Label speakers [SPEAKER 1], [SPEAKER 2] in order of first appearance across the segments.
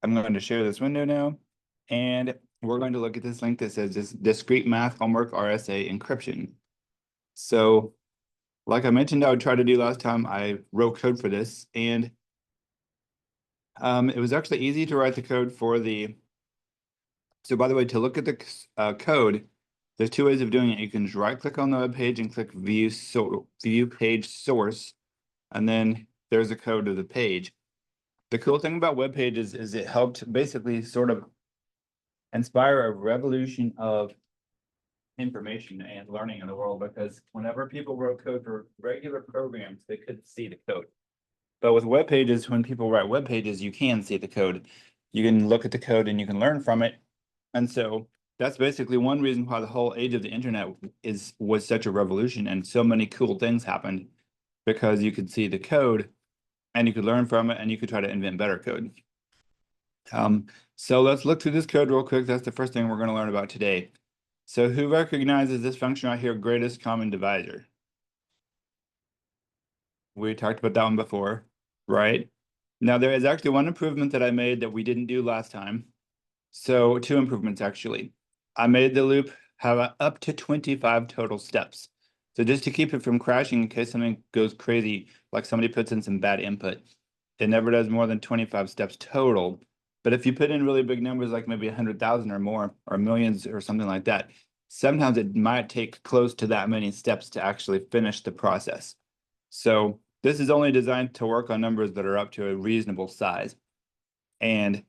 [SPEAKER 1] I'm going to share this window now, and we're going to look at this link that says Discrete Math Homework RSA Encryption. So, like I mentioned, I would try to do last time, I wrote code for this, and it was actually easy to write the code for the. So, by the way, to look at the code, there's two ways of doing it. You can just right-click on the web page and click View Page Source, and then there's a code of the page. The cool thing about web pages is it helped basically sort of inspire a revolution of information and learning in the world, because whenever people wrote code for regular programs, they couldn't see the code. But with web pages, when people write web pages, you can see the code. You can look at the code and you can learn from it. And so that's basically one reason why the whole age of the internet was such a revolution, and so many cool things happened, because you could see the code and you could learn from it and you could try to invent better code. So let's look through this code real quick. That's the first thing we're going to learn about today. So who recognizes this function right here, greatest common divisor? We talked about that one before, right? Now there is actually one improvement that I made that we didn't do last time. So two improvements, actually. I made the loop have up to 25 total steps. So just to keep it from crashing in case something goes crazy, like somebody puts in some bad input, it never does more than 25 steps total. But if you put in really big numbers, like maybe 100,000 or more, or millions or something like that, sometimes it might take close to that many steps to actually finish the process. So this is only designed to work on numbers that are up to a reasonable size. And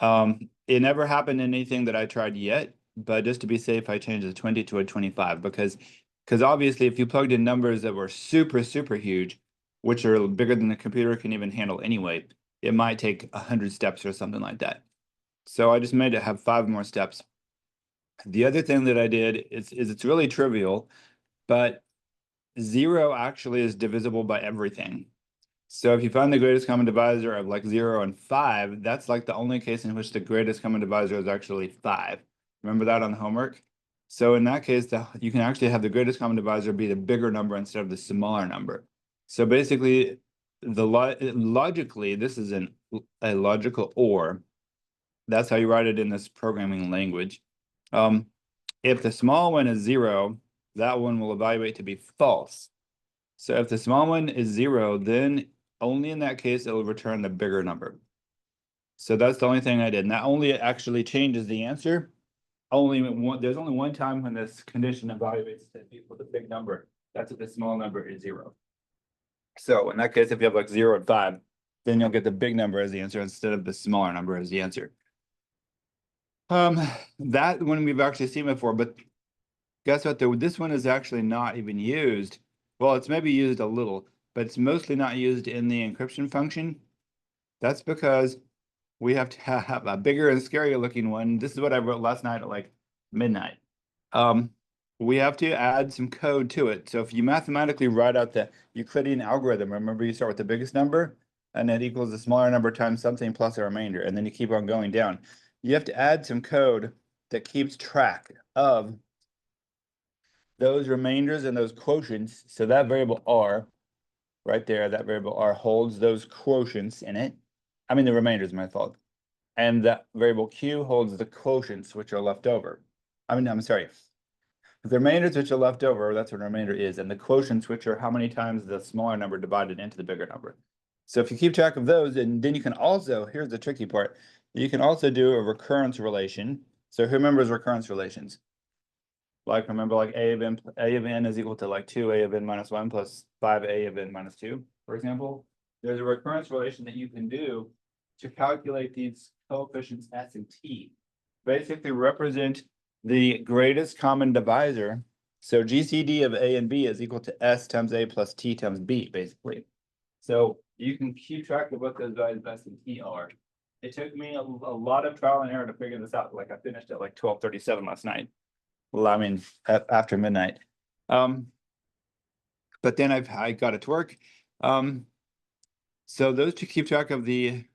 [SPEAKER 1] it never happened in anything that I tried yet, but just to be safe, I changed the 20 to a 25 because obviously if you plugged in numbers that were super, super huge, which are bigger than the computer can even handle anyway, it might take 100 steps or something like that. So I just made it have 5 more steps. The other thing that I did is it's really trivial, but 0 actually is divisible by everything. So if you find the greatest common divisor of like 0 and 5, that's like the only case in which the greatest common divisor is actually 5. Remember that on the homework? So in that case, you can actually have the greatest common divisor be the bigger number instead of the smaller number. So basically, logically, this is a logical OR. That's how you write it in this programming language. If the small one is 0, that one will evaluate to be false. So if the small one is 0, then only in that case it will return the bigger number. So that's the only thing I did. And that only actually changes the answer. There's only one time when this condition evaluates to equal the big number. That's if the small number is 0. So in that case, if you have like 0 and 5, then you'll get the big number as the answer instead of the smaller number as the answer. That one we've actually seen before, but guess what? This one is actually not even used. Well, it's maybe used a little, but it's mostly not used in the encryption function. That's because we have to have a bigger and scarier looking one. This is what I wrote last night at like midnight. We have to add some code to it. So if you mathematically write out the Euclidean algorithm, remember you start with the biggest number and it equals the smaller number times something plus a remainder, and then you keep on going down. You have to add some code that keeps track of those remainders and those quotients. So that variable R right there, that variable R holds those quotients in it. I mean, the remainder is my fault. And that variable Q holds the quotients which are left over. I'm sorry. The remainders which are left over, that's what a remainder is. And the quotients, which are how many times the smaller number divided into the bigger number. So if you keep track of those, and then you can also, here's the tricky part, you can also do a recurrence relation. So who remembers recurrence relations? Like, remember, like a of n is equal to like 2a of n minus 1 plus 5a of n minus 2, for example. There's a recurrence relation that you can do to calculate these coefficients s and t. Basically represent the greatest common divisor. So GCD of a and b is equal to s times a plus t times b, basically. So you can keep track of what those values s and t are. It took me a lot of trial and error to figure this out. Like I finished at like 12:37 last night. Well, I mean, after midnight. But then I got it to work. So those two keep track of the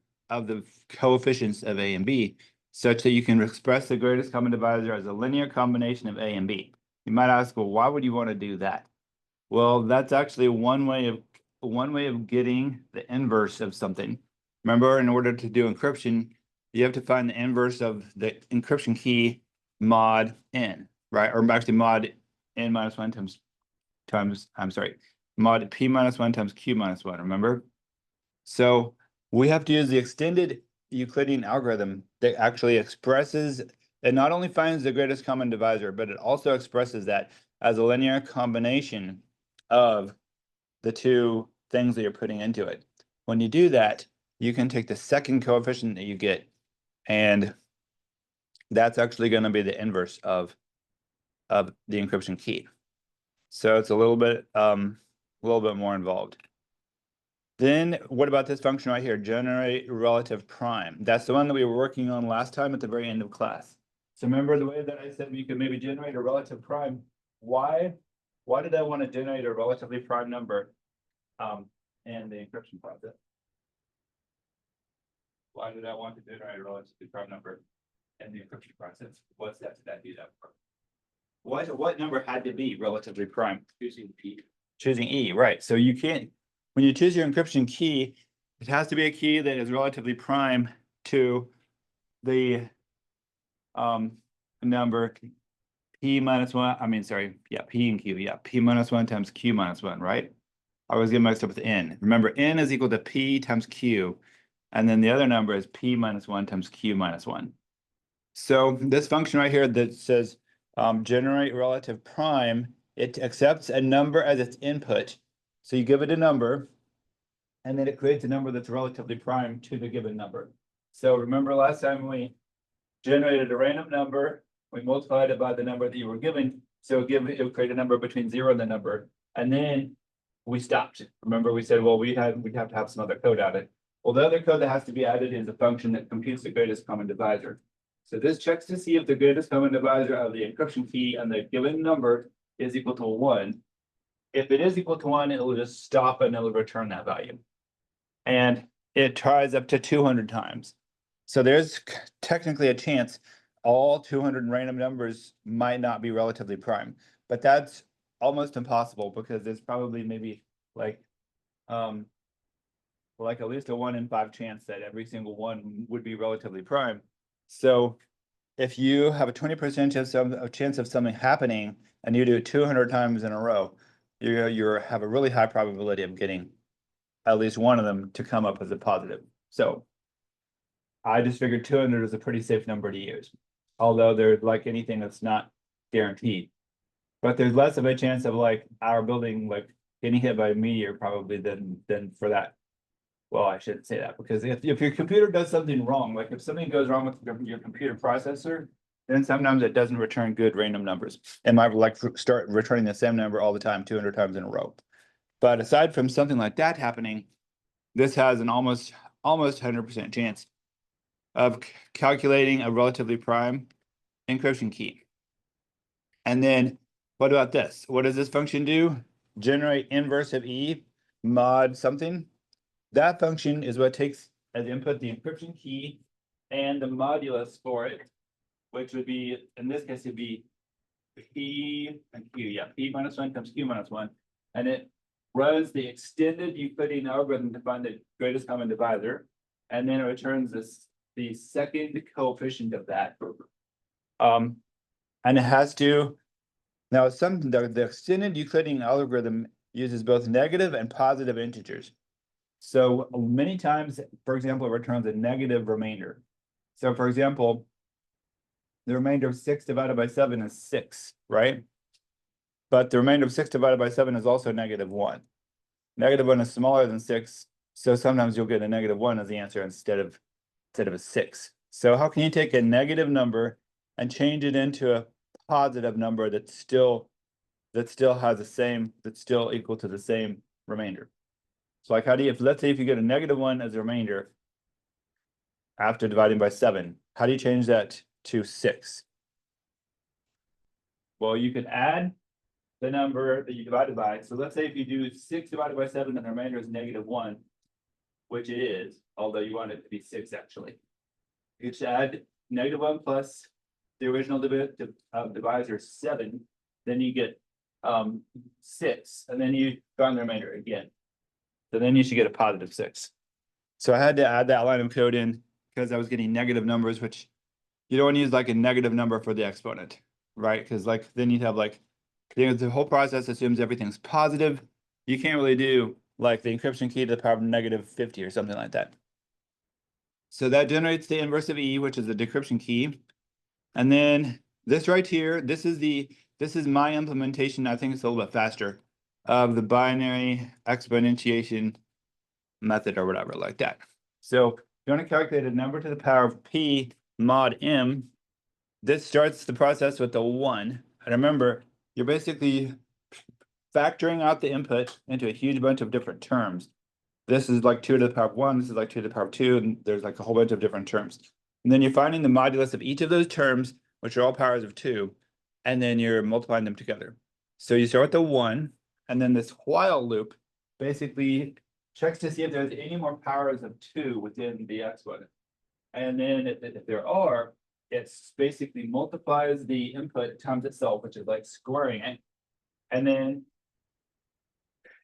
[SPEAKER 1] coefficients of a and b, such that you can express the greatest common divisor as a linear combination of a and b. You might ask, well, why would you want to do that? Well, that's actually one way of getting the inverse of something. Remember, in order to do encryption, you have to find the inverse of the encryption key mod n, right? Or actually mod n minus 1 mod p minus 1 times q minus 1, remember? So we have to use the extended Euclidean algorithm that actually expresses, it not only finds the greatest common divisor, but it also expresses that as a linear combination of the two things that you're putting into it. When you do that, you can take the second coefficient that you get, and that's actually going to be the inverse of the encryption key. So it's a little bit more involved. Then what about this function right here, generate relative prime? That's the one that we were working on last time at the very end of class. So remember the way that I said we could maybe generate a relative prime? Why did I want to generate a relatively prime number in the encryption process? Why did I want to generate a relatively prime number in the encryption process? What steps did that do that for? What number had to be relatively prime? Choosing P. Choosing E, right. So you can't, when you choose your encryption key, it has to be a key that is relatively prime to the number P minus 1, P and Q, P minus 1 times Q minus 1, right? I always get mixed up with N. Remember, N is equal to P times Q, and then the other number is P minus 1 times Q minus 1. So this function right here that says generate relative prime, it accepts a number as its input. So you give it a number, and then it creates a number that's relatively prime to the given number. So remember last time we generated a random number, we multiplied it by the number that you were given, so it would create a number between 0 and the number, and then we stopped. Remember we said, well, we'd have to have some other code added. Well, the other code that has to be added is a function that computes the greatest common divisor. So this checks to see if the greatest common divisor of the encryption key and the given number is equal to 1. If it is equal to 1, it will just stop and it'll return that value. And it tries up to 200 times. So there's technically a chance all 200 random numbers might not be relatively prime, but that's almost impossible because there's probably maybe like at least a 1 in 5 chance that every single one would be relatively prime. So if you have a 20% chance of something happening and you do it 200 times in a row, you have a really high probability of getting at least one of them to come up as a positive. So I just figured 200 is a pretty safe number to use, although there's like anything that's not guaranteed. But there's less of a chance of like our building like getting hit by a meteor probably than for that. Well, I shouldn't say that, because if your computer does something wrong, like if something goes wrong with your computer processor, then sometimes it doesn't return good random numbers. It might like start returning the same number all the time, 200 times in a row. But aside from something like that happening, this has an almost 100% chance of calculating a relatively prime encryption key. And then what about this? What does this function do? Generate inverse of E mod something. That function is what takes as input the encryption key and the modulus for it, which would be, in this case, it'd be P and Q, P minus 1 times Q minus 1. And it runs the extended Euclidean algorithm to find the greatest common divisor. And then it returns the second coefficient of that. And it has to, now the extended Euclidean algorithm uses both negative and positive integers. So many times, for example, it returns a negative remainder. So for example, the remainder of 6 divided by 7 is 6, right? But the remainder of 6 divided by 7 is also -1. -1 is smaller than 6, so sometimes you'll get a -1 as the answer instead of a 6. So how can you take a negative number and change it into a positive number that still has the same, that's still equal to the same remainder? So like how do you, let's say if you get a -1 as a remainder after dividing by 7, how do you change that to 6? Well, you could add the number that you divided by. So let's say if you do 6 divided by 7 and the remainder is -1, which it is, although you want it to be 6 actually. You just add -1 plus the original divisor 7, then you get 6, and then you find the remainder again. So then you should get a +6. So I had to add that line of code in because I was getting negative numbers, which you don't want to use like a negative number for the exponent, right? Because like then you'd have like the whole process assumes everything's positive. You can't really do like the encryption key to the power of negative 50 or something like that. So that generates the inverse of E, which is the decryption key. And then this right here, this is my implementation. I think it's a little bit faster of the binary exponentiation method or whatever like that. So you want to calculate a number to the power of P mod M. This starts the process with a 1. And remember, you're basically factoring out the input into a huge bunch of different terms. This is like 2 to the power of 1, this is like 2 to the power of 2, and there's like a whole bunch of different terms. And then you're finding the modulus of each of those terms, which are all powers of 2, and then you're multiplying them together. So you start with the 1, and then this while loop basically checks to see if there's any more powers of 2 within the exponent. And then if there are, it basically multiplies the input times itself, which is like squaring it. And then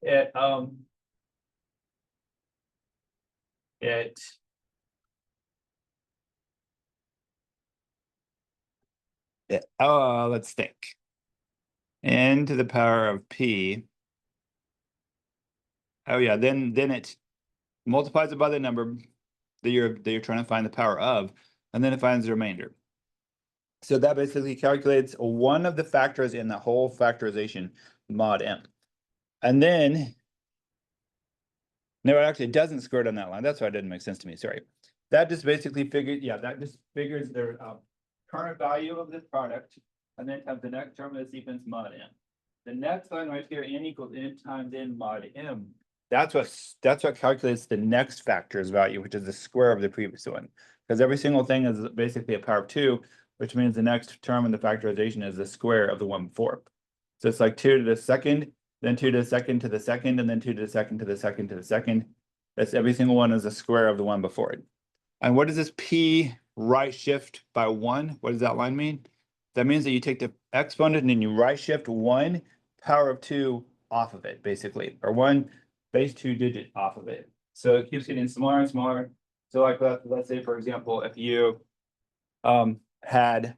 [SPEAKER 1] it let's think. N to the power of P. Oh yeah, then it multiplies it by the number that you're trying to find the power of, and then it finds the remainder. So that basically calculates one of the factors in the whole factorization mod M. And then, no, it actually doesn't square it on that line. That's why it didn't make sense to me. Sorry. That just basically figures, yeah, that just figures their current value of this product, and then times the next term of the sequence mod M. The next line right here, N equals N times N mod M. That's what calculates the next factor's value, which is the square of the previous one. Because every single thing is basically a power of 2, which means the next term in the factorization is the square of the one before. So it's like 2 to the second, then 2 to the second to the second, and then 2 to the second to the second to the second. That's every single one is a square of the one before it. And what does this P right shift by 1? What does that line mean? That means that you take the exponent and then you right shift 1 power of 2 off of it, basically, or 1 base 2 digit off of it. So it keeps getting smaller and smaller. So like let's say, for example, if you had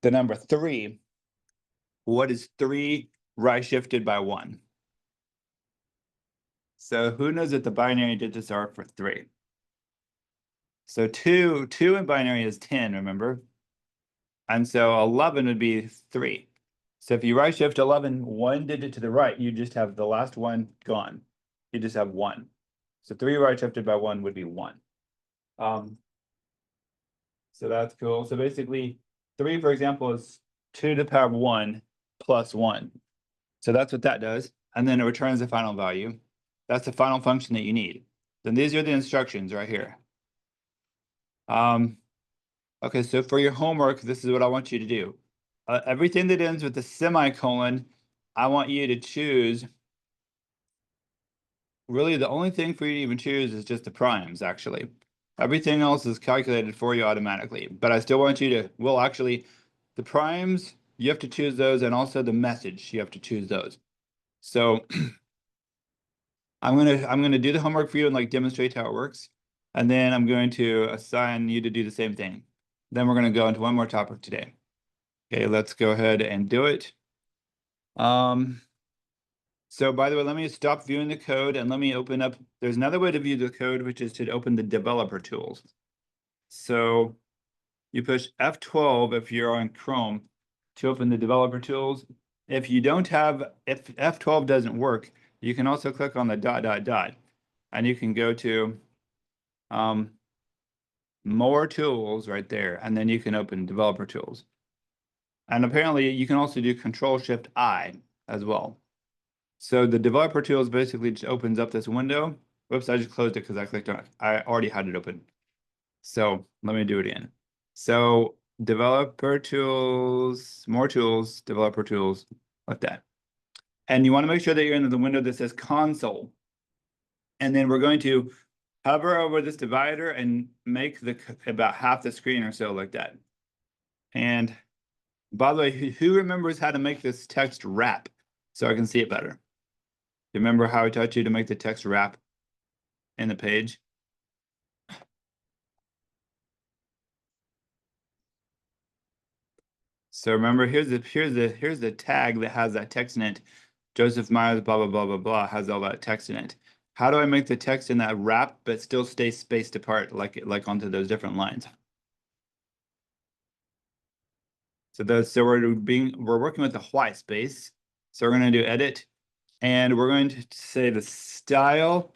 [SPEAKER 1] the number 3, what is 3 right shifted by 1? So who knows what the binary digits are for 3? So 2 in binary is 10, remember? And so 11 would be 3. So if you right shift 11, 1 digit to the right, you just have the last one gone. You just have 1. So 3 right shifted by 1 would be 1. So that's cool. So basically 3, for example, is 2 to the power of 1 plus 1. So that's what that does. And then it returns the final value. That's the final function that you need. Then these are the instructions right here. Okay, so for your homework, this is what I want you to do. Everything that ends with a semicolon, I want you to choose. Really, the only thing for you to even choose is just the primes, actually. Everything else is calculated for you automatically. But I still want you to, well, actually, the primes, you have to choose those, and also the message, you have to choose those. So I'm gonna do the homework for you and like demonstrate how it works. And then I'm going to assign you to do the same thing. Then we're gonna go into one more topic today. Okay, let's go ahead and do it. So by the way, let me stop viewing the code and let me open up. There's another way to view the code, which is to open the developer tools. So you push F12 if you're on Chrome to open the developer tools. If F12 doesn't work, you can also click on the ... and you can go to more tools right there, and then you can open developer tools. And apparently you can also do Control-Shift-I as well. So the developer tools basically just opens up this window. Whoops, I just closed it because I clicked on it. I already had it open. So let me do it again. So developer tools, more tools, developer tools, like that. And you want to make sure that you're in the window that says console. And then we're going to hover over this divider and make about half the screen or so like that. And by the way, who remembers how to make this text wrap so I can see it better? You remember how I taught you to make the text wrap in the page? So remember, here's the tag that has that text in it. Joseph Myers, blah, blah, blah, blah, blah, has all that text in it. How do I make the text in that wrap but still stay spaced apart like onto those different lines? So we're working with the white space. So we're going to do edit, and we're going to say the style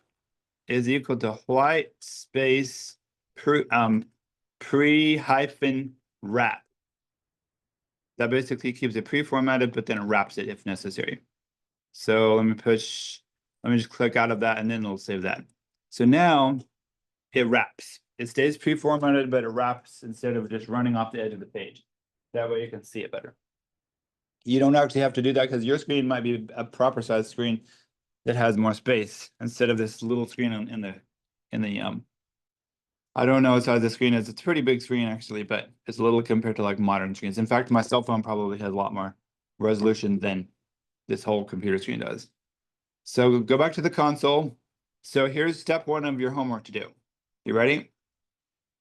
[SPEAKER 1] is equal to white space pre-hyphen wrap. That basically keeps it pre-formatted, but then it wraps it if necessary. So let me just click out of that, and then it'll save that. So now it wraps. It stays pre-formatted, but it wraps instead of just running off the edge of the page. That way you can see it better. You don't actually have to do that because your screen might be a proper size screen that has more space instead of this little screen in the I don't know what size the screen is. It's a pretty big screen actually, but it's little compared to like modern screens. In fact, my cell phone probably has a lot more resolution than this whole computer screen does. So go back to the console. So here's step 1 of your homework to do. You ready?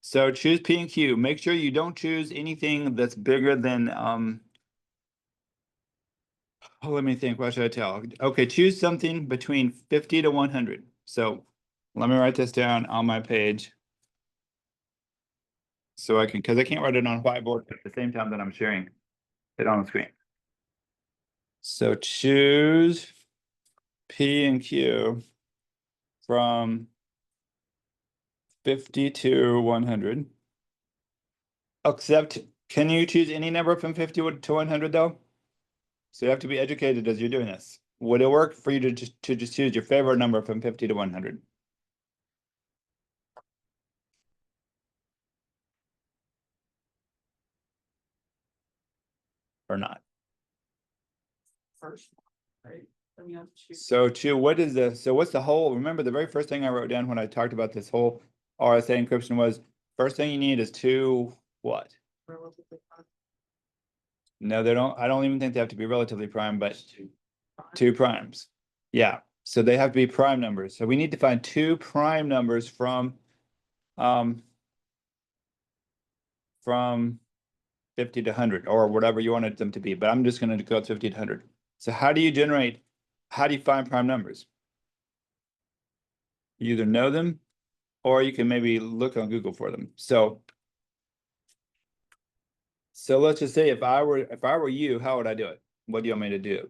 [SPEAKER 1] So choose P and Q. Make sure you don't choose anything that's bigger than oh, let me think. What should I tell? Okay, choose something between 50 to 100. So let me write this down on my page. So I can, because I can't write it on whiteboard at the same time that I'm sharing it on the screen. So choose P and Q from 50 to 100. Except, can you choose any number from 50 to 100 though? So you have to be educated as you're doing this. Would it work for you to just choose your favorite number from 50 to 100? Or not?
[SPEAKER 2] First, right? Then you have to choose.
[SPEAKER 1] So what's the whole, remember the very first thing I wrote down when I talked about this whole RSA encryption was, first thing you need is two what?
[SPEAKER 2] Relatively prime.
[SPEAKER 1] No, I don't even think they have to be relatively prime, but two primes. Yeah, so they have to be prime numbers. So we need to find two prime numbers from 50 to 100 or whatever you wanted them to be, but I'm just going to go with 50 to 100. So how do you find prime numbers? You either know them or you can maybe look on Google for them. So let's just say if I were you, how would I do it? What do you want me to do?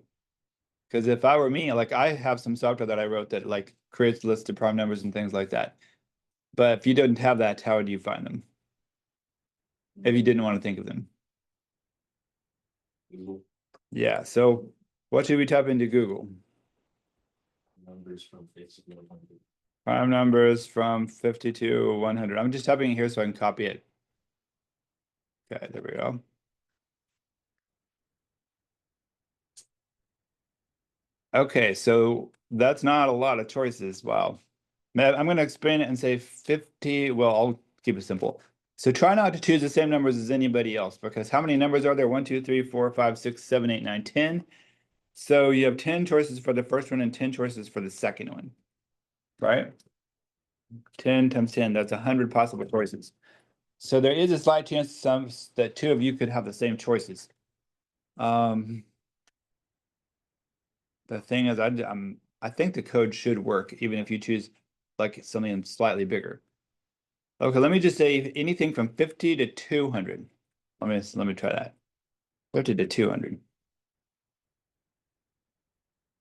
[SPEAKER 1] Because if I were me, like I have some software that I wrote that like creates lists of prime numbers and things like that. But if you didn't have that, how would you find them? If you didn't want to think of them.
[SPEAKER 3] Google
[SPEAKER 1] Yeah, so what should we type into Google?
[SPEAKER 3] numbers from 50 to 100.
[SPEAKER 1] Prime numbers from 50 to 100. I'm just typing it here so I can copy it. Okay, there we go. Okay, so that's not a lot of choices. Wow. I'm going to explain it and say 50. Well, I'll keep it simple. So try not to choose the same numbers as anybody else because how many numbers are there? 1, 2, 3, 4, 5, 6, 7, 8, 9, 10. So you have 10 choices for the first one and 10 choices for the second one, right? 10 times 10, that's 100 possible choices. So there is a slight chance that two of you could have the same choices. The thing is, I think the code should work even if you choose like something slightly bigger. Okay, let me just say anything from 50 to 200. Let me try that. 50 to 200.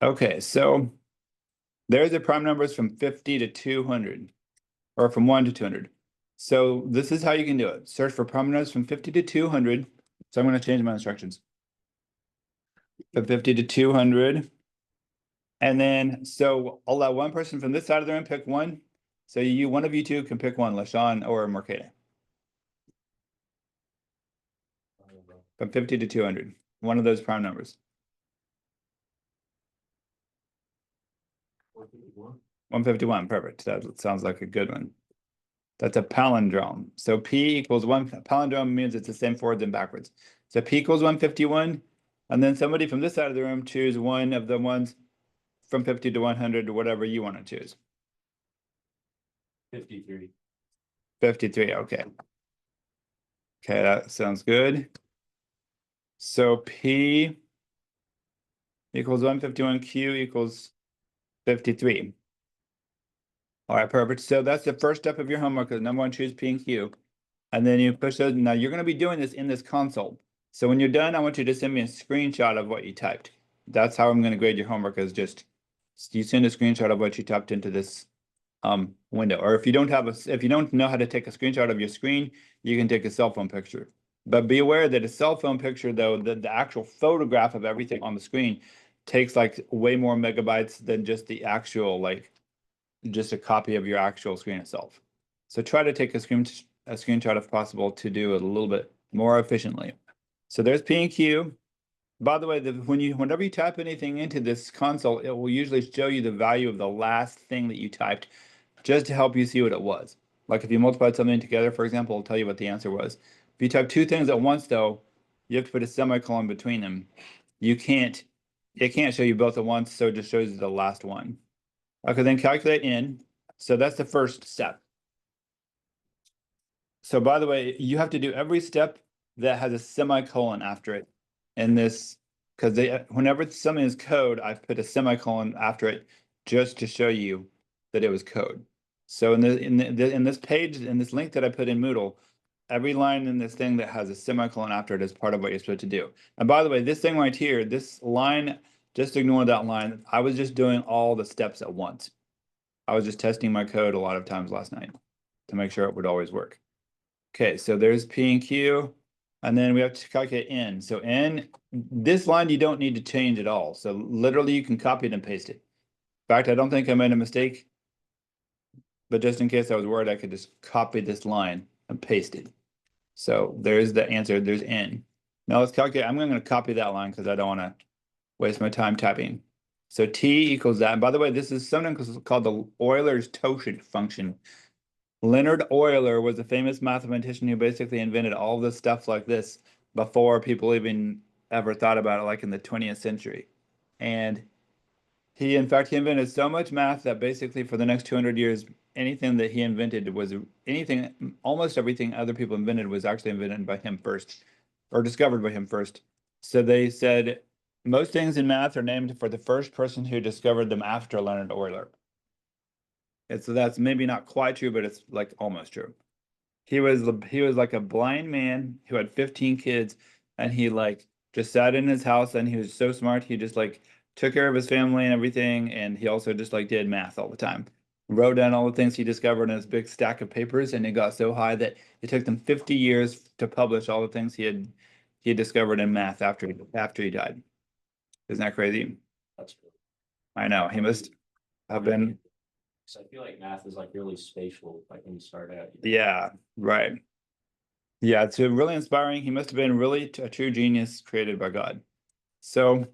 [SPEAKER 1] Okay, so there's the prime numbers from 50 to 200, or from 1 to 200. So this is how you can do it. Search for prime numbers from 50 to 200. So I'm going to change my instructions. From 50 to 200. And then, so I'll let one person from this side of the room pick one. So one of you two can pick one, LaShawn or Mercada. From 50 to 200. One of those prime numbers. 151, perfect. That sounds like a good one. That's a palindrome. So P equals 1, palindrome means it's the same forwards and backwards. So P equals 151, and then somebody from this side of the room choose one of the ones from 50 to 100 or whatever you want to choose.
[SPEAKER 3] 53.
[SPEAKER 1] 53, okay. Okay, that sounds good. So P equals 151, Q equals 53. All right, perfect. So that's the first step of your homework is number one, choose P and Q. And then you push those. Now you're going to be doing this in this console. So when you're done, I want you to send me a screenshot of what you typed. That's how I'm going to grade your homework is just you send a screenshot of what you typed into this window. Or if you don't know how to take a screenshot of your screen, you can take a cell phone picture. But be aware that a cell phone picture, though, the actual photograph of everything on the screen takes like way more megabytes than just the actual just a copy of your actual screen itself. So try to take a screenshot if possible to do it a little bit more efficiently. So there's P and Q. By the way, whenever you type anything into this console, it will usually show you the value of the last thing that you typed just to help you see what it was. Like if you multiplied something together, for example, it'll tell you what the answer was. If you type two things at once, though, you have to put a semicolon between them. It can't show you both at once, so it just shows you the last one. Okay, then calculate in. So that's the first step. So by the way, you have to do every step that has a semicolon after it in this, because whenever something is code, I've put a semicolon after it just to show you that it was code. So in this page, in this link that I put in Moodle, every line in this thing that has a semicolon after it is part of what you're supposed to do. And by the way, this thing right here, this line, just ignore that line. I was just doing all the steps at once. I was just testing my code a lot of times last night to make sure it would always work. Okay, so there's P and Q, and then we have to calculate N. So N, this line you don't need to change at all. So literally you can copy it and paste it. In fact, I don't think I made a mistake, but just in case I was worried, I could just copy this line and paste it. So there's the answer, there's N. Now let's calculate, I'm going to copy that line because I don't want to waste my time typing. So T equals that. And by the way, this is something called the Euler's totient function. Leonard Euler was a famous mathematician who basically invented all this stuff like this before people even ever thought about it, like in the 20th century. And he invented so much math that basically for the next 200 years, anything that he invented almost everything other people invented was actually invented by him first, or discovered by him first. So they said most things in math are named for the first person who discovered them after Leonard Euler. And so that's maybe not quite true, but it's like almost true. He was like a blind man who had 15 kids, and he like just sat in his house, and he was so smart. He just like took care of his family and everything, and he also just like did math all the time. Wrote down all the things he discovered in his big stack of papers, and it got so high that it took them 50 years to publish all the things he had discovered in math after he died. Isn't that crazy?
[SPEAKER 3] That's good.
[SPEAKER 1] I know. He must have been.
[SPEAKER 3] So I feel like math is like really spatial, like when you start out.
[SPEAKER 1] Yeah, right. Yeah, it's really inspiring. He must have been really a true genius created by God. So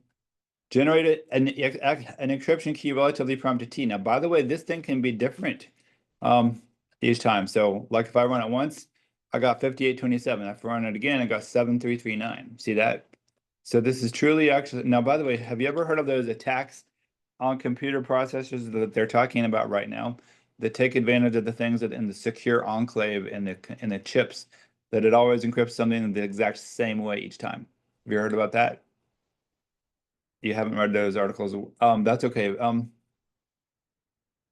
[SPEAKER 1] generated an encryption key relatively prime to T. Now, by the way, this thing can be different each time. So like if I run it once, I got 5827. If I run it again, I got 7339. See that? So this is truly actually, now, by the way, have you ever heard of those attacks on computer processors that they're talking about right now that take advantage of the things that in the secure enclave in the chips that it always encrypts something the exact same way each time? Have you heard about that? You haven't read those articles. That's okay.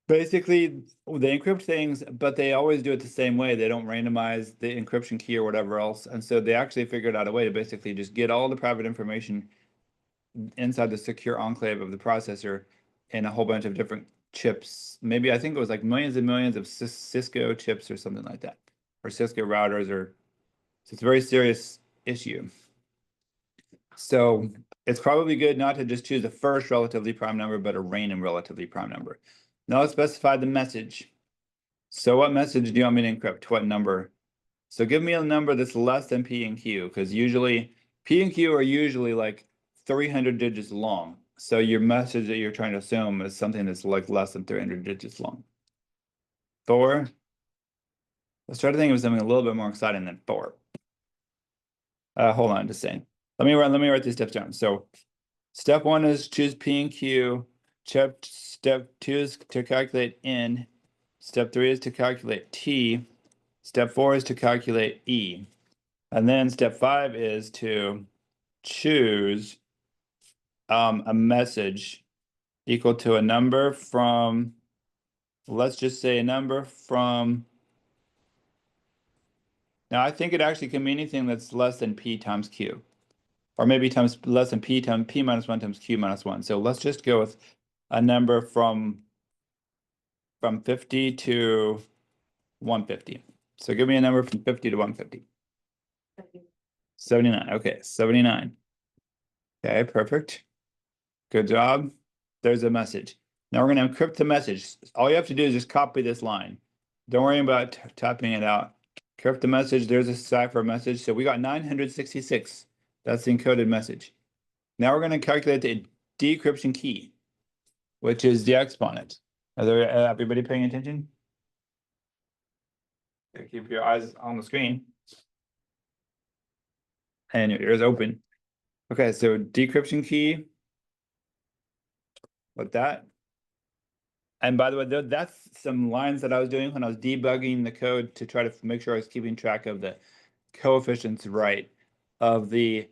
[SPEAKER 1] Basically, they encrypt things, but they always do it the same way. They don't randomize the encryption key or whatever else. And so they actually figured out a way to basically just get all the private information inside the secure enclave of the processor in a whole bunch of different chips. Maybe I think it was like millions and millions of Cisco chips or something like that, or Cisco routers, or so it's a very serious issue. So it's probably good not to just choose a first relatively prime number, but a random relatively prime number. Now let's specify the message. So what message do you want me to encrypt? What number? So give me a number that's less than P and Q, because usually P and Q are usually like 300 digits long. So your message that you're trying to assume is something that's like less than 300 digits long. 4. Let's try to think of something a little bit more exciting than 4. Hold on, just saying. Let me write these steps down. So step 1 is choose P and Q. Step 2 is to calculate N. Step 3 is to calculate T. Step 4 is to calculate E. And then step 5 is to choose a message equal to a number from, let's just say a number from, now I think it actually can mean anything that's less than P times Q. Or maybe times less than P times P minus 1 times Q minus 1. So let's just go with a number from 50 to 150. So give me a number from 50 to 150. 79. Okay, 79. Okay, perfect. Good job. There's a message. Now we're going to encrypt the message. All you have to do is just copy this line. Don't worry about typing it out. Encrypt the message. There's a cipher message. So we got 966. That's the encoded message. Now we're going to calculate the decryption key, which is the exponent. Are there everybody paying attention? Keep your eyes on the screen and your ears open. Okay, so decryption key, like that. And by the way, that's some lines that I was doing when I was debugging the code to try to make sure I was keeping track of the coefficients right of the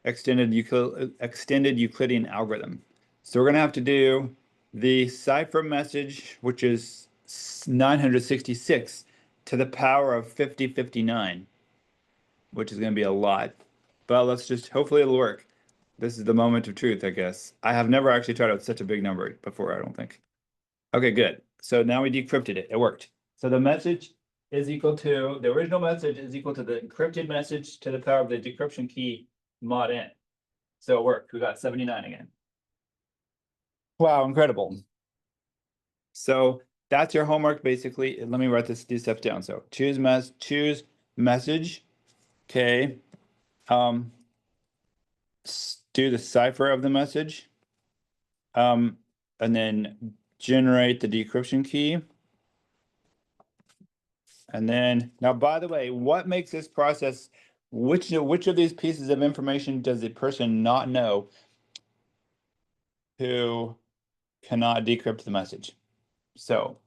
[SPEAKER 1] extended Euclidean algorithm. So we're going to have to do the cipher message, which is 966 to the power of 5059, which is going to be a lot. But let's just, hopefully it'll work. This is the moment of truth, I guess. I have never actually tried out such a big number before, I don't think. Okay, good. So now we decrypted it. It worked. So the message is equal to, the original message is equal to the encrypted message to the power of the decryption key mod n. So it worked. We got 79 again. Wow, incredible. So that's your homework, basically. Let me write these steps down. So choose message. Okay. Do the cipher of the message. And then generate the decryption key. And then, now, by the way, what makes this process, which of these pieces of information does the person not know who cannot decrypt the message? So,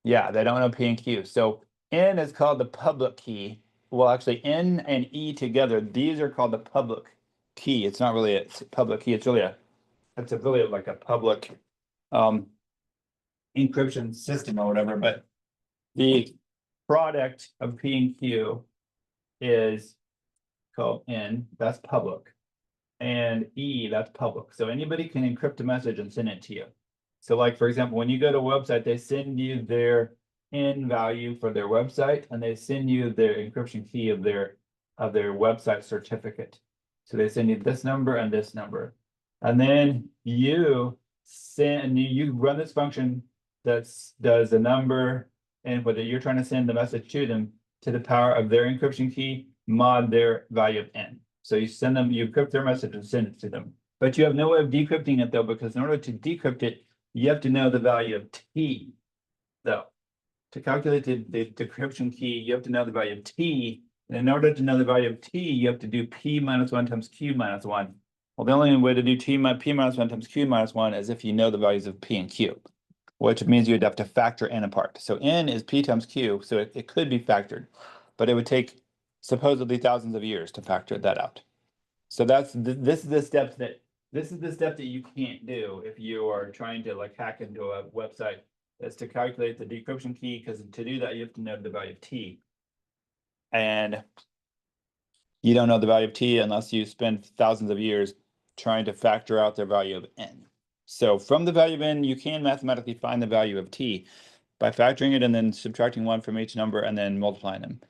[SPEAKER 1] yeah, they don't know P and Q. So N is called the public key. Well, actually, N and E together, these are called the public key. It's not really a public key. It's really like a public encryption system or whatever. But the product of P and Q is called N, that's public, and E, that's public. So anybody can encrypt a message and send it to you. So like, for example, when you go to a website, they send you their N value for their website, and they send you their encryption key of their website certificate. So they send you this number and this number. And then you run this function that does the number and whether you're trying to send the message to them to the power of their encryption key mod their value of N. So you encrypt their message and send it to them. But you have no way of decrypting it though, because in order to decrypt it, you have to know the value of T though. To calculate the decryption key, you have to know the value of T. And in order to know the value of T, you have to do P minus 1 times Q minus 1. Well, the only way to do P minus 1 times Q minus 1 is if you know the values of P and Q, which means you'd have to factor N apart. So N is P times Q, so it could be factored, but it would take supposedly thousands of years to factor that out. So this is the step that you can't do if you are trying to like hack into a website. Is to calculate the decryption key, because to do that you have to know the value of T. And you don't know the value of T unless you spend thousands of years trying to factor out their value of N. So from the value of N, you can mathematically find the value of T by factoring it and then subtracting 1 from each number and then multiplying them.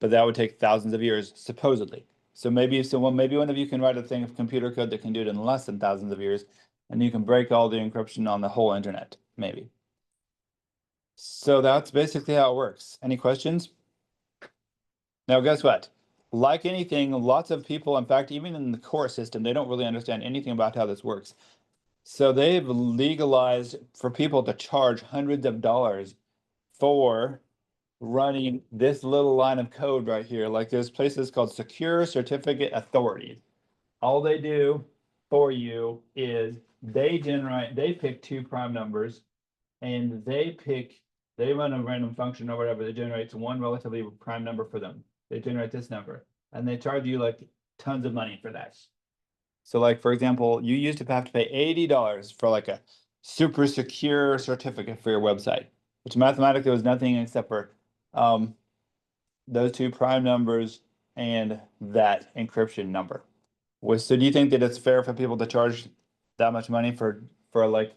[SPEAKER 1] But that would take thousands of years, supposedly. So maybe one of you can write a thing of computer code that can do it in less than thousands of years, and you can break all the encryption on the whole internet, maybe. So that's basically how it works. Any questions? Now, guess what? Like anything, lots of people, in fact, even in the court system, they don't really understand anything about how this works. So they've legalized for people to charge hundreds of dollars for running this little line of code right here. Like there's places called Secure Certificate Authorities. All they do for you is they pick 2 prime numbers, and they run a random function or whatever that generates one relatively prime number for them. They generate this number, and they charge you like tons of money for that. So like, for example, you used to have to pay $80 for like a super secure certificate for your website, which mathematically was nothing except for those two prime numbers and that encryption number. So do you think that it's fair for people to charge that much money for like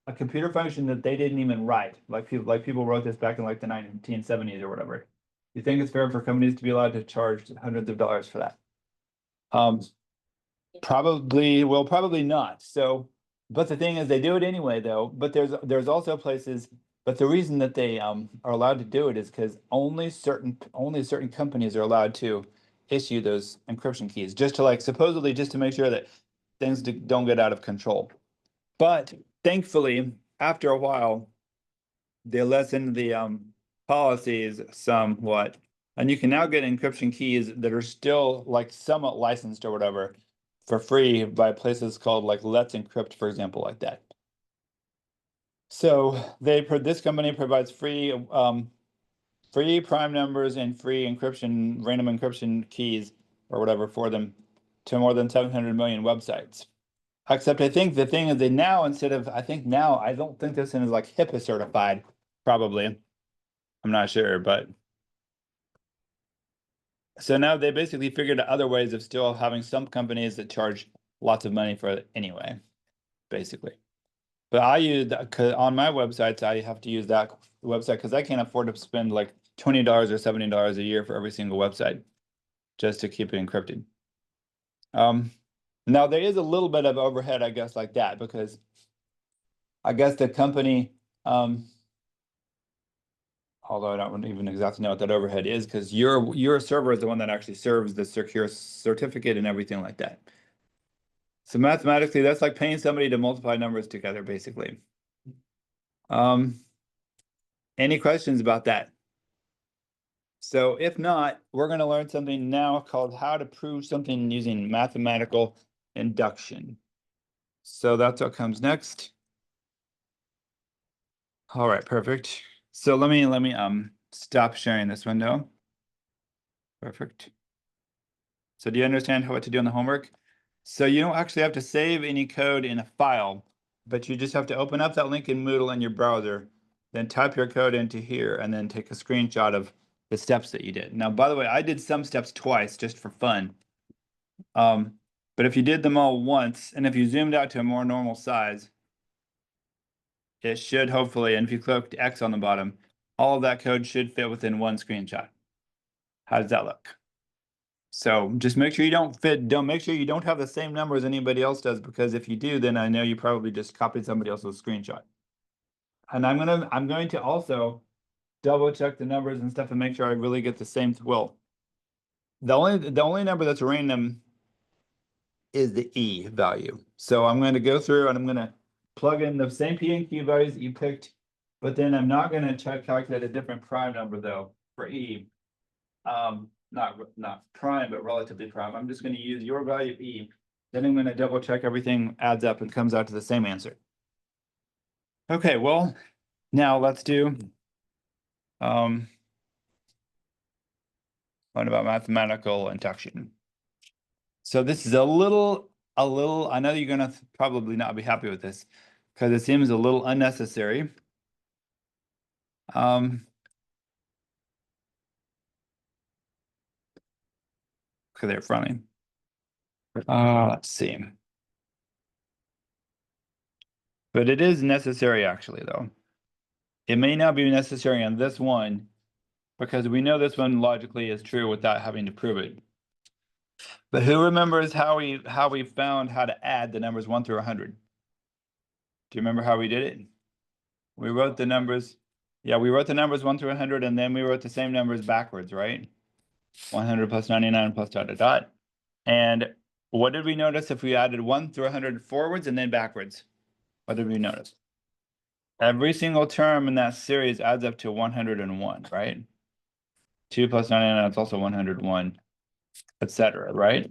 [SPEAKER 1] a computer function that they didn't even write? Like people wrote this back in like the 1970s or whatever. You think it's fair for companies to be allowed to charge hundreds of dollars for that? Probably not. So, but the thing is, they do it anyway, though. But there's also places. But the reason that they are allowed to do it is because only certain companies are allowed to issue those encryption keys, just to like supposedly just to make sure that things don't get out of control. But thankfully, after a while, they lessened the policies somewhat, and you can now get encryption keys that are still like somewhat licensed or whatever for free by places called like Let's Encrypt, for example, like that. So this company provides free prime numbers and free encryption, random encryption keys or whatever for them to more than 700 million websites. Except I think the thing is I don't think this one is like HIPAA certified, probably. I'm not sure, but so now they basically figured out other ways of still having some companies that charge lots of money for it anyway, basically. But I use that because on my websites, I have to use that website because I can't afford to spend like $20 or $70 a year for every single website just to keep it encrypted. Now there is a little bit of overhead, I guess, like that, because I guess the company, although I don't even exactly know what that overhead is, because your server is the one that actually serves the secure certificate and everything like that. So mathematically, that's like paying somebody to multiply numbers together, basically. Any questions about that? So if not, we're going to learn something now called how to prove something using mathematical induction. So that's what comes next. All right, perfect. So let me stop sharing this window. Perfect. So do you understand what to do on the homework? So you don't actually have to save any code in a file, but you just have to open up that link in Moodle in your browser, then type your code into here, and then take a screenshot of the steps that you did. Now, by the way, I did some steps twice just for fun. But if you did them all once, and if you zoomed out to a more normal size, it should hopefully, and if you click X on the bottom, all of that code should fit within one screenshot. How does that look? So just make sure you make sure you don't have the same number as anybody else does, because if you do, then I know you probably just copied somebody else's screenshot. And I'm going to also double check the numbers and stuff and make sure I really get the same. Well, the only number that's random is the E value. So I'm going to go through and I'm going to plug in the same P and Q values that you picked, but then I'm not going to calculate a different prime number though for E. Not prime, but relatively prime. I'm just going to use your value of E. Then I'm going to double check everything adds up and comes out to the same answer. Okay, well, now let's do one about mathematical induction. So this is a little, I know you're going to probably not be happy with this because it seems a little unnecessary. Okay, they're fronting. Let's see. But it is necessary actually, though. It may not be necessary on this one because we know this one logically is true without having to prove it. But who remembers how we found how to add the numbers 1 through 100? Do you remember how we did it? We wrote the numbers. Yeah, we wrote the numbers 1 through 100, and then we wrote the same numbers backwards, right? 100 plus 99 plus ... And what did we notice if we added 1 through 100 forwards and then backwards? What did we notice? Every single term in that series adds up to 101, right? 2 plus 99, it's also 101, etc., right?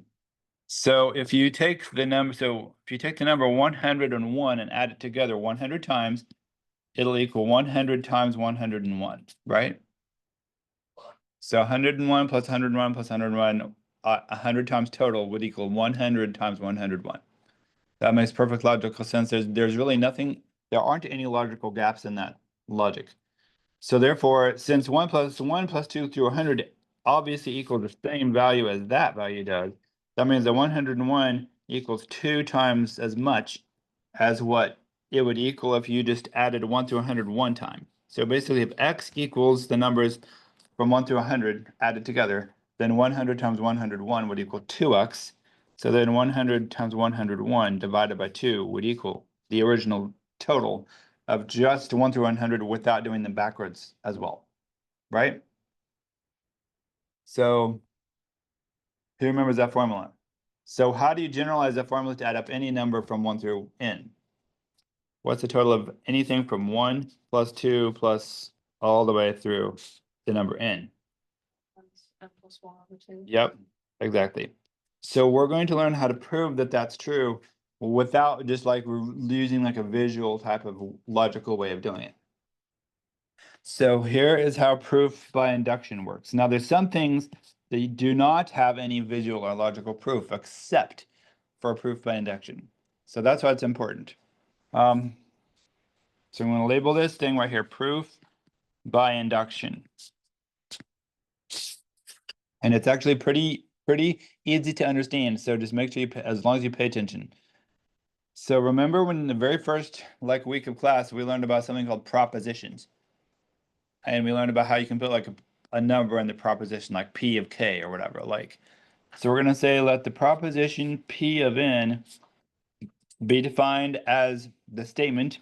[SPEAKER 1] So if you take the number 101 and add it together 100 times, it'll equal 100 times 101, right? So 101 plus 101 plus 101, 100 times total would equal 100 times 101. That makes perfect logical sense. There's really nothing, there aren't any logical gaps in that logic. So therefore, since 1 plus 1 plus 2 through 100 obviously equal the same value as that value does, that means that 101 equals 2 times as much as what it would equal if you just added 1 through 100 one time. So basically, if x equals the numbers from 1 through 100 added together, then 100 times 101 would equal 2x. So then 100 times 101 divided by 2 would equal the original total of just 1 through 100 without doing them backwards as well, right? So who remembers that formula? So how do you generalize that formula to add up any number from 1 through n? What's the total of anything from 1 plus 2 plus all the way through the number n?
[SPEAKER 2] N plus 1 over 2.
[SPEAKER 1] Yep, exactly. So we're going to learn how to prove that that's true without just like using like a visual type of logical way of doing it. So here is how proof by induction works. Now there's some things that you do not have any visual or logical proof except for proof by induction. So that's why it's important. So I'm going to label this thing right here, proof by induction. And it's actually pretty easy to understand. So just make sure you, as long as you pay attention. So remember when in the very first week of class, we learned about something called propositions. And we learned about how you can put like a number in the proposition, like P of K or whatever. So we're going to say let the proposition P of N be defined as the statement.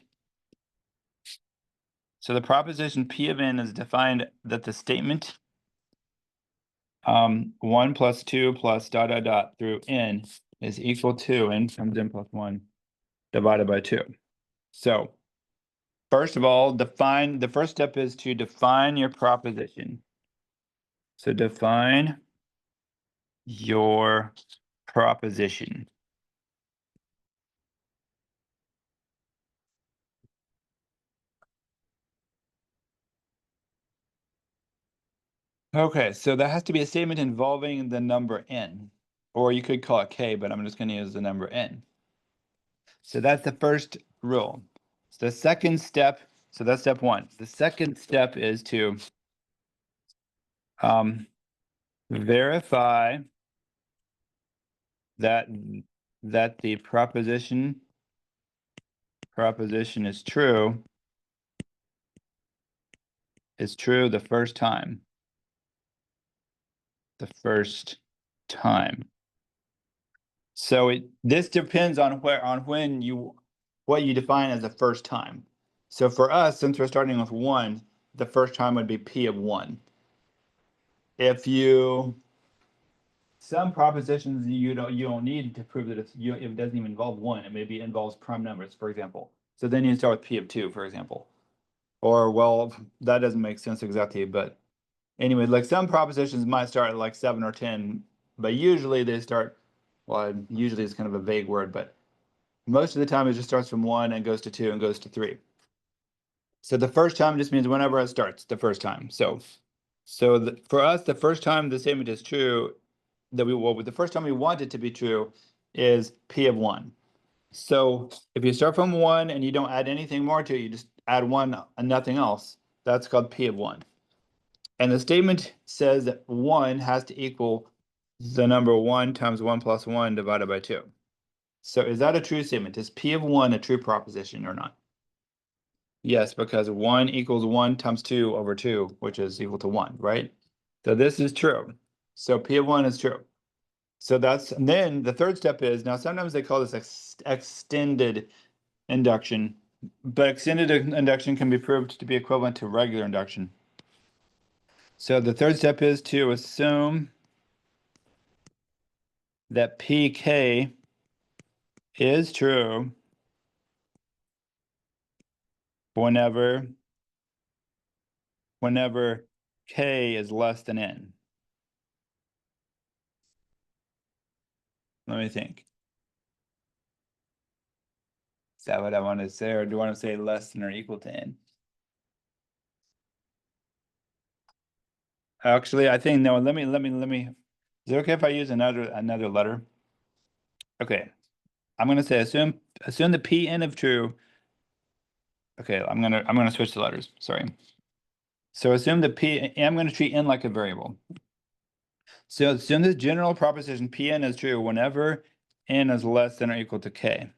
[SPEAKER 1] So the proposition P of N is defined that the statement 1 plus 2 plus ... through n is equal to n times n plus 1 divided by 2. So first of all, the first step is to define your proposition. So define your proposition. Okay, so that has to be a statement involving the number n, or you could call it k, but I'm just going to use the number n. So that's the first rule. So the second step, so that's step 1. The second step is to verify that the proposition is true the first time. The first time. So this depends on what you define as the first time. So for us, since we're starting with 1, the first time would be P of 1. Some propositions you don't need to prove that if it doesn't even involve 1, it maybe involves prime numbers, for example. So then you start with P of 2, for example. Or well, that doesn't make sense exactly, but anyway, like some propositions might start at like 7 or 10, but usually they start, well, usually it's kind of a vague word, but most of the time it just starts from 1 and goes to 2 and goes to 3. So the first time just means whenever it starts, the first time. So for us, the first time the statement is true, the first time we want it to be true is P of 1. So if you start from 1 and you don't add anything more to it, you just add 1 and nothing else, that's called P of 1. And the statement says that 1 has to equal the number 1 times 1 plus 1 divided by 2. So is that a true statement? Is P of 1 a true proposition or not? Yes, because 1 equals 1 times 2 over 2, which is equal to 1, right? So this is true. So P of 1 is true. So and then the third step is, now sometimes they call this extended induction, but extended induction can be proved to be equivalent to regular induction. So the third step is to assume that PK is true whenever K is less than N. Let me think. Is that what I want to say, or do I want to say less than or equal to N? Actually, I think no. Let me Is it okay if I use another letter? Okay, I'm gonna say assume the Pn of true. Okay, I'm gonna switch the letters. Sorry. So assume the I'm gonna treat n like a variable. So assume this general proposition Pn is true whenever n is less than or equal to k.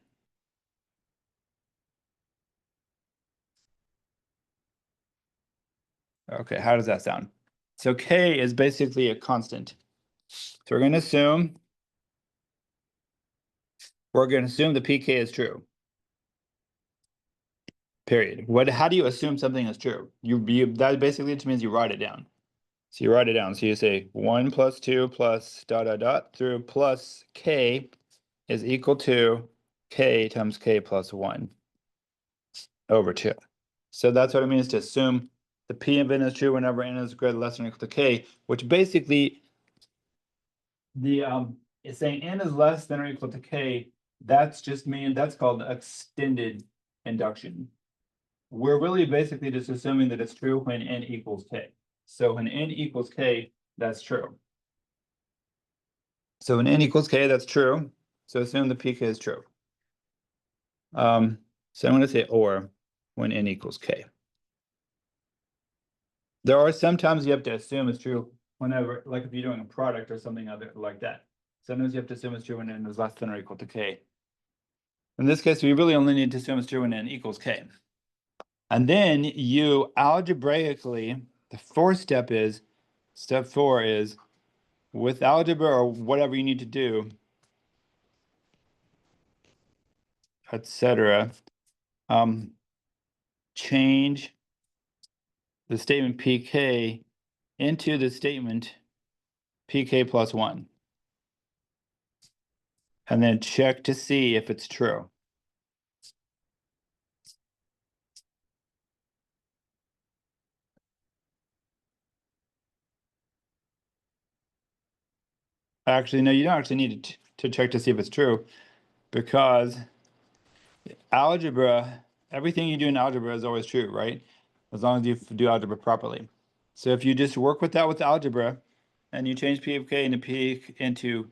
[SPEAKER 1] Okay, how does that sound? So k is basically a constant. So we're gonna assume the pk is true. Period. How do you assume something is true? That basically just means you write it down. So you write it down. So you say 1 plus 2 plus dot dot dot through plus k is equal to k times k plus 1 over 2. So that's what it means to assume the p of n is true whenever n is greater less than or equal to k, which basically is saying n is less than or equal to k. That's called extended induction. We're really basically just assuming that it's true when n equals k. So when n equals k, that's true. So when n equals k, that's true. So assume the pk is true. So I'm going to say or when n equals k. There are sometimes you have to assume it's true whenever, like if you're doing a product or something other like that. Sometimes you have to assume it's true when n is less than or equal to k. In this case, we really only need to assume it's true when n equals k. And then you algebraically, the fourth step is, step 4 is, with algebra or whatever you need to do, etc., change the statement pk into the statement pk plus 1. And then check to see if it's true. Actually, no, you don't actually need to check to see if it's true, because algebra, everything you do in algebra is always true, right? As long as you do algebra properly. So if you just work with that with algebra, and you change p of k into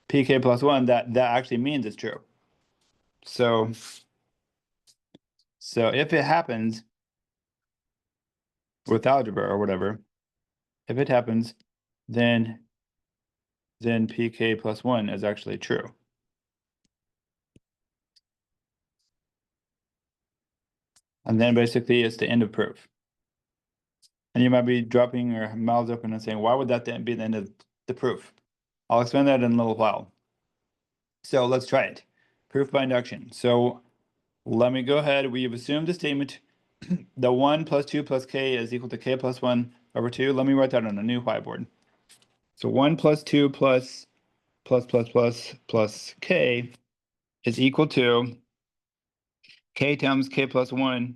[SPEAKER 1] pk plus 1, that actually means it's true. So if it happens with algebra or whatever, if it happens, then pk plus 1 is actually true. And then basically it's the end of proof. And you might be dropping your mouths open and saying, why would that then be the end of the proof? I'll explain that in a little while. So let's try it. Proof by induction. So let me go ahead. We've assumed the statement, the 1 plus 2 plus k is equal to k plus 1 over 2. Let me write that on a new whiteboard. So 1 plus 2 plus k is equal to k times k plus 1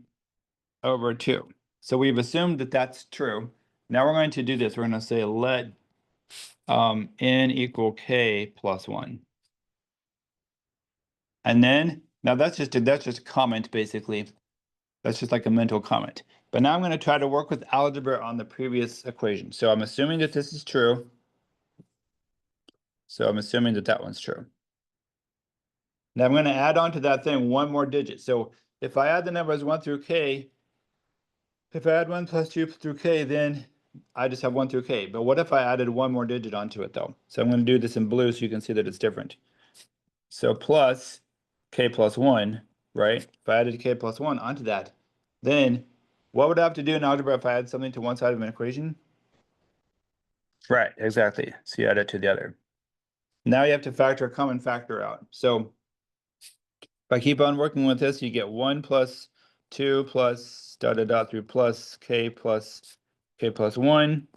[SPEAKER 1] over 2. So we've assumed that that's true. Now we're going to do this. We're going to say let n equal k plus 1. And then, now that's just a comment, basically. That's just like a mental comment. But now I'm going to try to work with algebra on the previous equation. So I'm assuming that this is true. So I'm assuming that that one's true. Now I'm going to add on to that thing one more digit. So if I add the numbers 1 through k, if I add 1 plus 2 through k, then I just have 1 through k. But what if I added one more digit onto it, though? So I'm going to do this in blue so you can see that it's different. So plus k plus 1, right? If I added k plus 1 onto that, then what would I have to do in algebra if I add something to one side of an equation? Right, exactly. So you add it to the other. Now you have to factor a common factor out. So if I keep on working with this, you get 1 plus 2 plus dot dot dot through plus k plus 1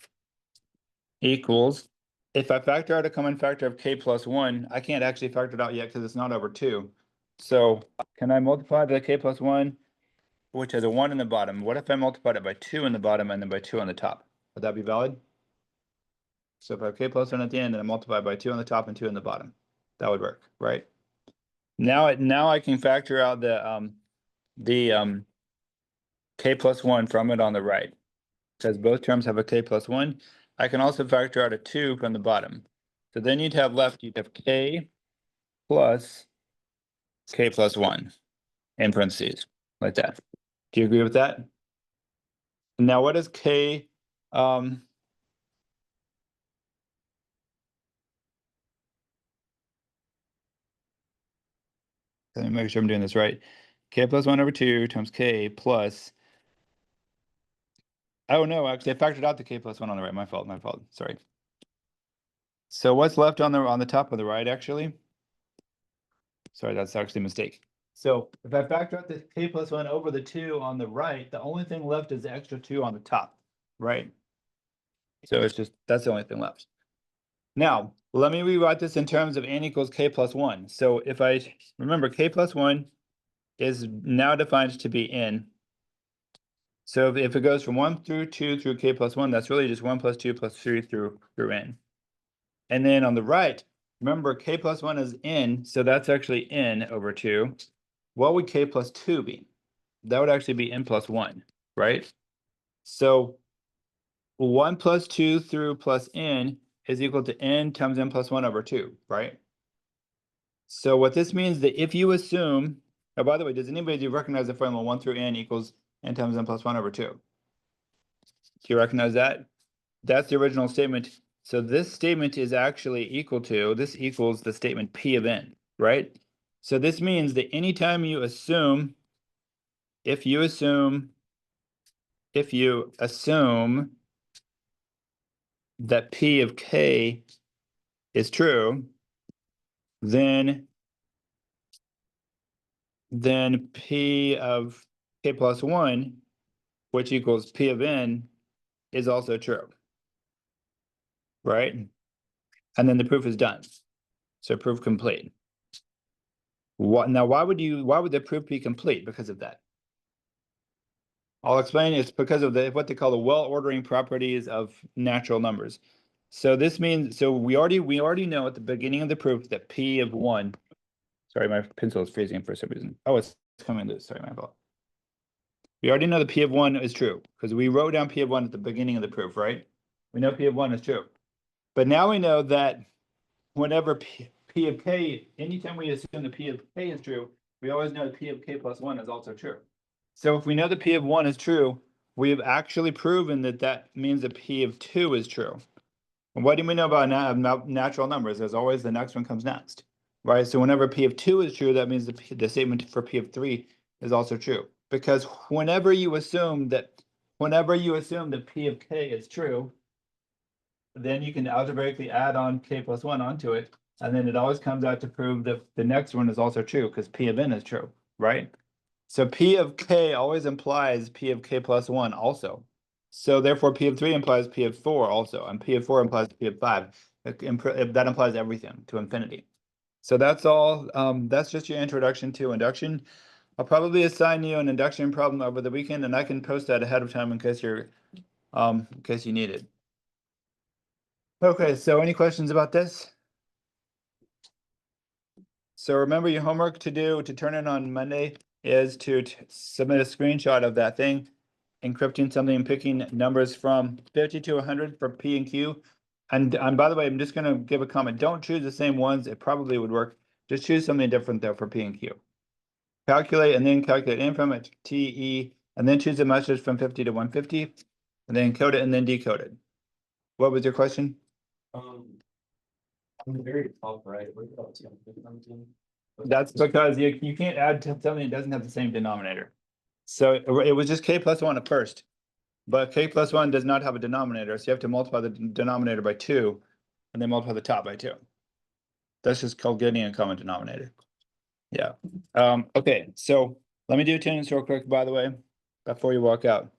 [SPEAKER 1] equals, if I factor out a common factor of k plus 1, I can't actually factor it out yet because it's not over 2. So can I multiply the k plus 1, which has a 1 in the bottom? What if I multiplied it by 2 in the bottom and then by 2 on the top? Would that be valid? So if I have k plus 1 at the end and I multiply by 2 on the top and 2 on the bottom, that would work, right? Now I can factor out the k plus 1 from it on the right, because both terms have a k plus 1. I can also factor out a 2 from the bottom. So then you'd have left, you'd have k plus 1 in parentheses, like that. Do you agree with that? Now, what is k? Let me make sure I'm doing this right. K plus 1 over 2 times k plus. Oh no, actually, I factored out the k plus 1 on the right. My fault. Sorry. So what's left on the top of the right, actually? Sorry, that's actually a mistake. So if I factor out the k plus 1 over the 2 on the right, the only thing left is the extra 2 on the top, right? So it's just, that's the only thing left. Now, let me rewrite this in terms of n equals k plus 1. So if I remember, k plus 1 is now defined to be n. So if it goes from 1 through 2 through k plus 1, that's really just 1 plus 2 plus 3 through n. And then on the right, remember k plus 1 is n, so that's actually n over 2. What would k plus 2 be? That would actually be n plus 1, right? So 1 plus 2 through plus n is equal to n times n plus 1 over 2, right? So what this means that if you assume, oh, by the way, does anybody recognize the formula 1 through n equals n times n plus 1 over 2? Do you recognize that? That's the original statement. So this statement is actually equal to, this equals the statement P of n, right? So this means that anytime you assume, if you assume that P of k is true, then P of k plus 1, which equals P of n, is also true, right? And then the proof is done. So proof complete. Now, why would the proof be complete because of that? I'll explain. It's because of what they call the well-ordering properties of natural numbers. So this means, so we already know at the beginning of the proof that P of 1, sorry, my pencil is freezing for some reason. Oh, it's coming loose. Sorry, my fault. We already know that P of 1 is true because we wrote down P of 1 at the beginning of the proof, right? We know P of 1 is true. But now we know that whenever P of k, anytime we assume the P of k is true, we always know that P of k plus 1 is also true. So if we know that P of 1 is true, we have actually proven that that means that P of 2 is true. And what do we know about natural numbers? As always, the next one comes next, right? So whenever P of 2 is true, that means the statement for P of 3 is also true. Because whenever you assume that P of k is true, then you can algebraically add on k plus 1 onto it, and then it always comes out to prove that the next one is also true because P of n is true, right? So P of k always implies P of k plus 1 also. So therefore P of 3 implies P of 4 also, and P of 4 implies P of 5. That implies everything to infinity. So that's all. That's just your introduction to induction. I'll probably assign you an induction problem over the weekend, and I can post that ahead of time in case you need it. Okay, so any questions about this? So remember, your homework to turn in on Monday is to submit a screenshot of that thing, encrypting something and picking numbers from 50 to 100 for P and Q. And by the way, I'm just going to give a comment. Don't choose the same ones. It probably would work. Just choose something different though for P and Q. Calculate and then calculate in from it, TE, and then choose a message from 50 to 150, and then code it and then decode it. What was your question?
[SPEAKER 3] On the very top right, what about 217?
[SPEAKER 1] That's because you can't add to something that doesn't have the same denominator. So it was just k plus 1 at first, but k plus 1 does not have a denominator, so you have to multiply the denominator by 2 and then multiply the top by 2. That's just called getting a common denominator. Yeah. Okay, so let me do attendance real quick, by the way, before you walk out.